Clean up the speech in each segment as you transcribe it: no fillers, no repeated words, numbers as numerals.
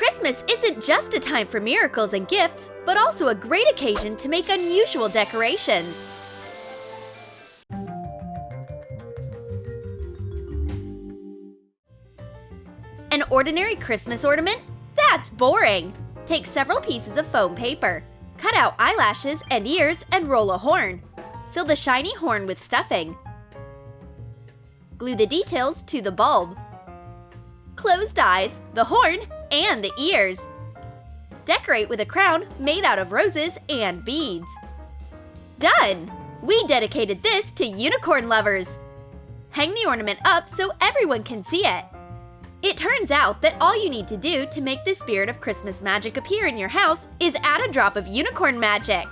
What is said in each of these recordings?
Christmas isn't just a time for miracles and gifts, but also a great occasion to make unusual decorations. An ordinary Christmas ornament? That's boring! Take several pieces of foam paper. Cut out eyelashes and ears and roll a horn. Fill the shiny horn with stuffing. Glue the details to the bulb. Closed eyes, the horn, and the ears. Decorate with a crown made out of roses and beads. Done! We dedicated this to unicorn lovers! Hang the ornament up so everyone can see it. It turns out that all you need to do to make the spirit of Christmas magic appear in your house is add a drop of unicorn magic.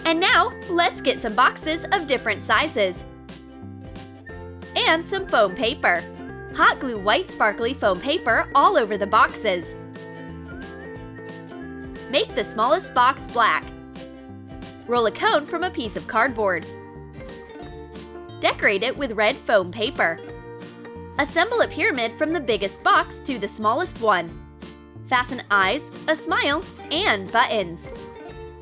And now, let's get some boxes of different sizes. And some foam paper. Hot glue white sparkly foam paper all over the boxes. Make the smallest box black. Roll a cone from a piece of cardboard. Decorate it with red foam paper. Assemble a pyramid from the biggest box to the smallest one. Fasten eyes, a smile, and buttons.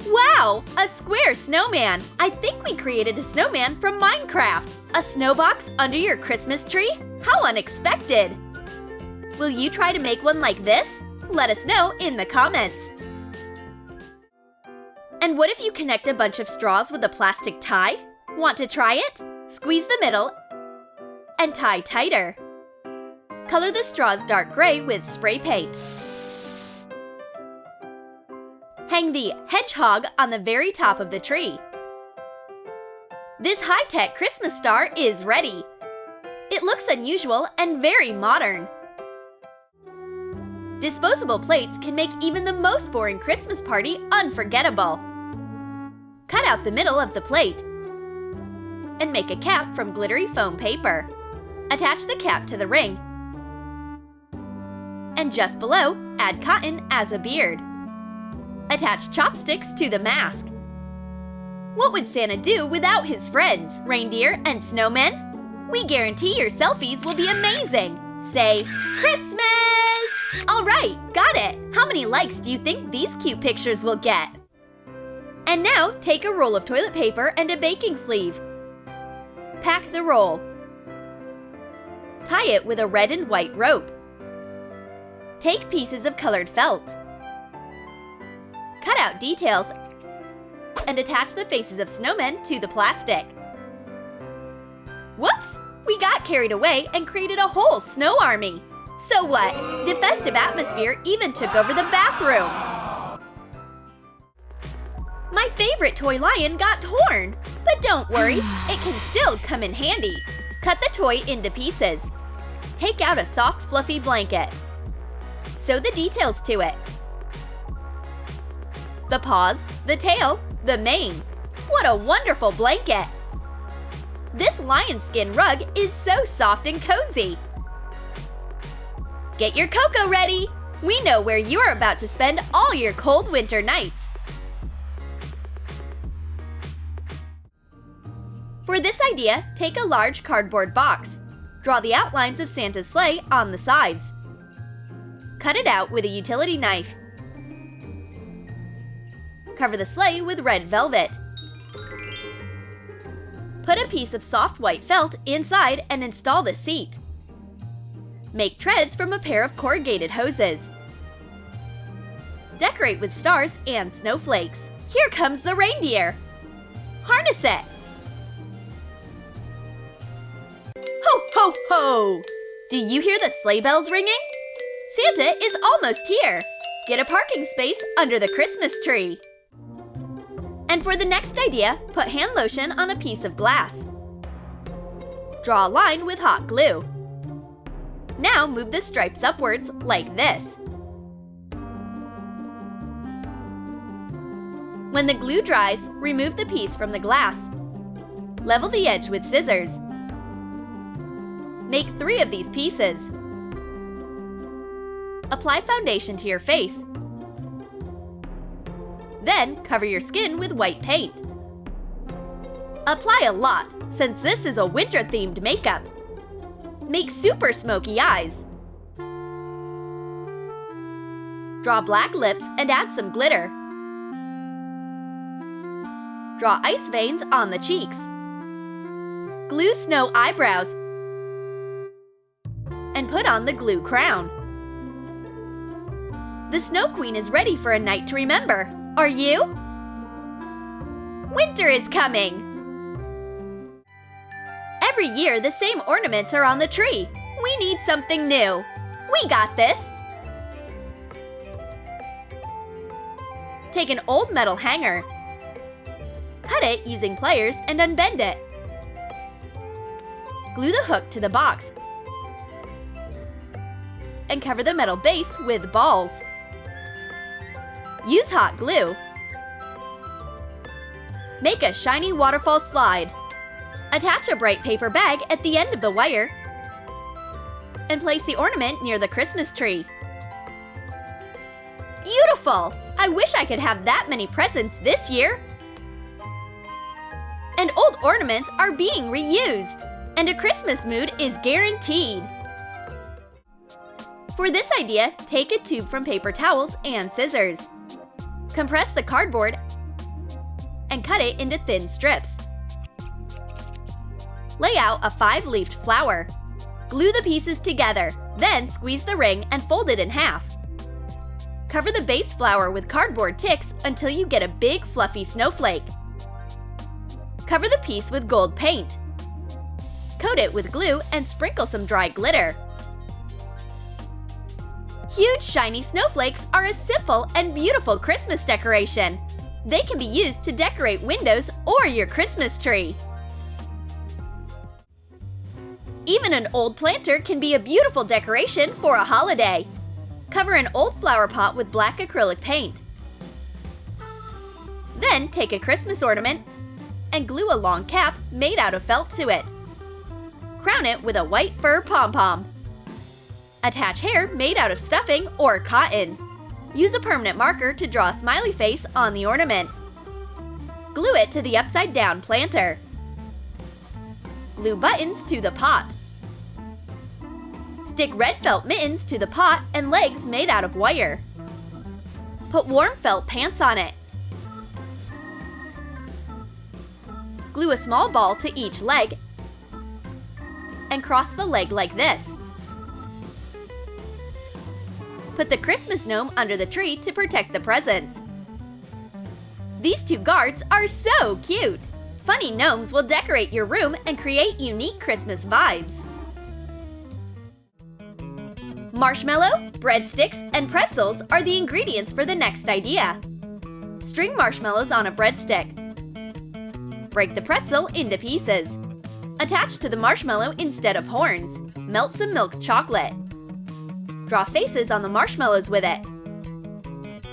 Wow! A square snowman! I think we created a snowman from Minecraft! A snowbox under your Christmas tree? How unexpected! Will you try to make one like this? Let us know in the comments! And what if you connect a bunch of straws with a plastic tie? Want to try it? Squeeze the middle and tie tighter. Color the straws dark gray with spray paint. Hang the hedgehog on the very top of the tree. This high-tech Christmas star is ready. It looks unusual and very modern. Disposable plates can make even the most boring Christmas party unforgettable. Cut out the middle of the plate and make a cap from glittery foam paper. Attach the cap to the ring. And just below, add cotton as a beard. Attach chopsticks to the mask. What would Santa do without his friends, reindeer and snowmen? We guarantee your selfies will be amazing. Say, Christmas! All right, got it. How many likes do you think these cute pictures will get? And now, take a roll of toilet paper and a baking sleeve. Pack the roll. Tie it with a red and white rope. Take pieces of colored felt. Cut out details and attach the faces of snowmen to the plastic. Whoops! We got carried away and created a whole snow army. So what? The festive atmosphere even took over the bathroom. My favorite toy lion got torn, but don't worry, it can still come in handy. Cut the toy into pieces. Take out a soft, fluffy blanket. Sew the details to it. The paws, the tail, the mane. What a wonderful blanket! This lion skin rug is so soft and cozy. Get your cocoa ready! We know where you're about to spend all your cold winter nights. For this idea, take a large cardboard box. Draw the outlines of Santa's sleigh on the sides. Cut it out with a utility knife. Cover the sleigh with red velvet. Put a piece of soft white felt inside and install the seat. Make treads from a pair of corrugated hoses. Decorate with stars and snowflakes. Here comes the reindeer. Harness it. Ho, ho, ho! Do you hear the sleigh bells ringing? Santa is almost here. Get a parking space under the Christmas tree. And for the next idea, put hand lotion on a piece of glass. Draw a line with hot glue. Now move the stripes upwards like this. When the glue dries, remove the piece from the glass. Level the edge with scissors. Make 3 of these pieces. Apply foundation to your face. Then cover your skin with white paint. Apply a lot, since this is a winter-themed makeup. Make super smoky eyes. Draw black lips and add some glitter. Draw ice veins on the cheeks. Glue snow eyebrows and put on the glue crown. The Snow Queen is ready for a night to remember. Are you? Winter is coming! Every year, the same ornaments are on the tree. We need something new. We got this! Take an old metal hanger. Cut it using pliers and unbend it. Glue the hook to the box and cover the metal base with balls. Use hot glue. Make a shiny waterfall slide. Attach a bright paper bag at the end of the wire and place the ornament near the Christmas tree. Beautiful! I wish I could have that many presents this year! And old ornaments are being reused, and a Christmas mood is guaranteed. For this idea, take a tube from paper towels and scissors. Compress the cardboard and cut it into thin strips. Lay out a 5-leafed flower. Glue the pieces together, then squeeze the ring and fold it in half. Cover the base flower with cardboard ticks until you get a big fluffy snowflake. Cover the piece with gold paint. Coat it with glue and sprinkle some dry glitter. Huge shiny snowflakes are a simple and beautiful Christmas decoration. They can be used to decorate windows or your Christmas tree. Even an old planter can be a beautiful decoration for a holiday. Cover an old flower pot with black acrylic paint. Then take a Christmas ornament and glue a long cap made out of felt to it. Crown it with a white fur pom-pom. Attach hair made out of stuffing or cotton. Use a permanent marker to draw a smiley face on the ornament. Glue it to the upside-down planter. Glue buttons to the pot. Stick red felt mittens to the pot and legs made out of wire. Put warm felt pants on it. Glue a small ball to each leg and cross the leg like this. Put the Christmas gnome under the tree to protect the presents. These two guards are so cute! Funny gnomes will decorate your room and create unique Christmas vibes. Marshmallow, breadsticks, and pretzels are the ingredients for the next idea. String marshmallows on a breadstick. Break the pretzel into pieces. Attach to the marshmallow instead of horns. Melt some milk chocolate. Draw faces on the marshmallows with it.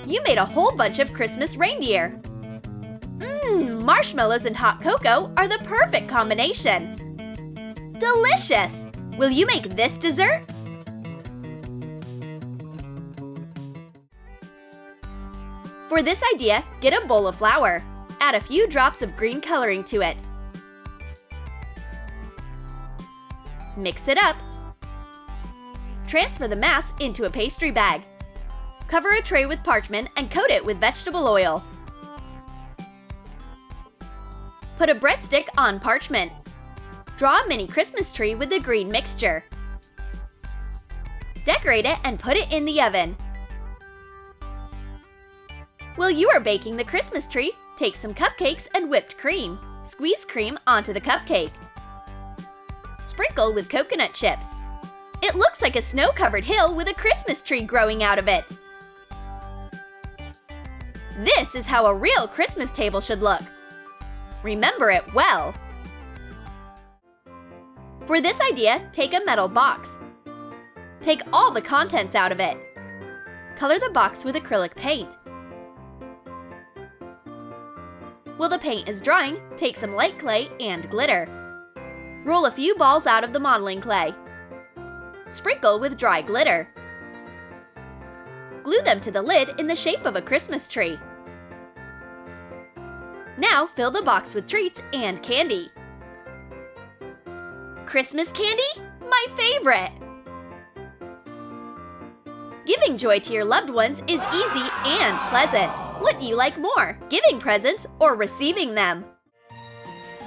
You made a whole bunch of Christmas reindeer. Marshmallows and hot cocoa are the perfect combination. Delicious! Will you make this dessert? For this idea, get a bowl of flour. Add a few drops of green coloring to it. Mix it up. Transfer the mass into a pastry bag. Cover a tray with parchment and coat it with vegetable oil. Put a breadstick on parchment. Draw a mini Christmas tree with the green mixture. Decorate it and put it in the oven. While you are baking the Christmas tree, take some cupcakes and whipped cream. Squeeze cream onto the cupcake. Sprinkle with coconut chips. It looks like a snow-covered hill with a Christmas tree growing out of it. This is how a real Christmas table should look. Remember it well. For this idea, take a metal box. Take all the contents out of it. Color the box with acrylic paint. While the paint is drying, take some light clay and glitter. Roll a few balls out of the modeling clay. Sprinkle with dry glitter. Glue them to the lid in the shape of a Christmas tree. Now fill the box with treats and candy. Christmas candy? My favorite! Giving joy to your loved ones is easy and pleasant. What do you like more, giving presents or receiving them?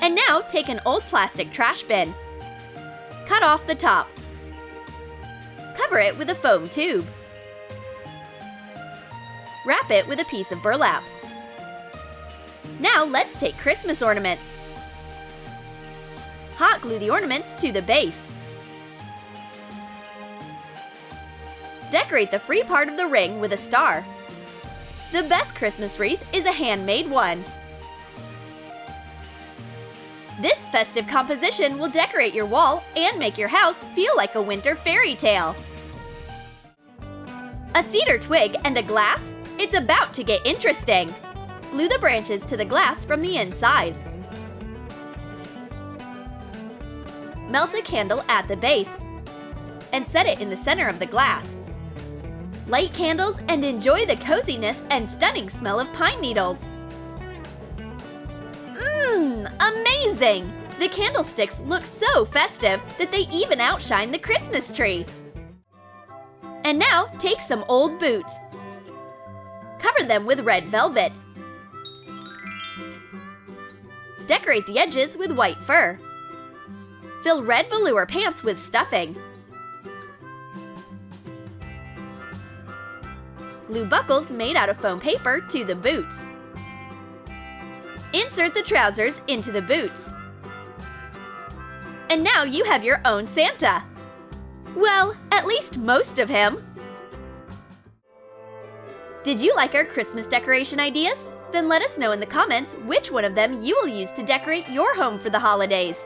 And now take an old plastic trash bin. Cut off the top. Cover it with a foam tube. Wrap it with a piece of burlap. Now let's take Christmas ornaments. Hot glue the ornaments to the base. Decorate the free part of the ring with a star. The best Christmas wreath is a handmade one. This festive composition will decorate your wall and make your house feel like a winter fairy tale. A cedar twig and a glass? It's about to get interesting! Glue the branches to the glass from the inside. Melt a candle at the base and set it in the center of the glass. Light candles and enjoy the coziness and stunning smell of pine needles. Amazing! The candlesticks look so festive that they even outshine the Christmas tree. And now take some old boots. Cover them with red velvet. Decorate the edges with white fur. Fill red velour pants with stuffing. Glue buckles made out of foam paper to the boots. Insert the trousers into the boots. And now you have your own Santa. Well, at least most of him. Did you like our Christmas decoration ideas? Then let us know in the comments which one of them you will use to decorate your home for the holidays.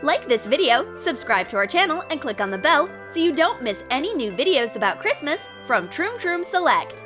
Like this video, subscribe to our channel, and click on the bell so you don't miss any new videos about Christmas from Troom Troom Select.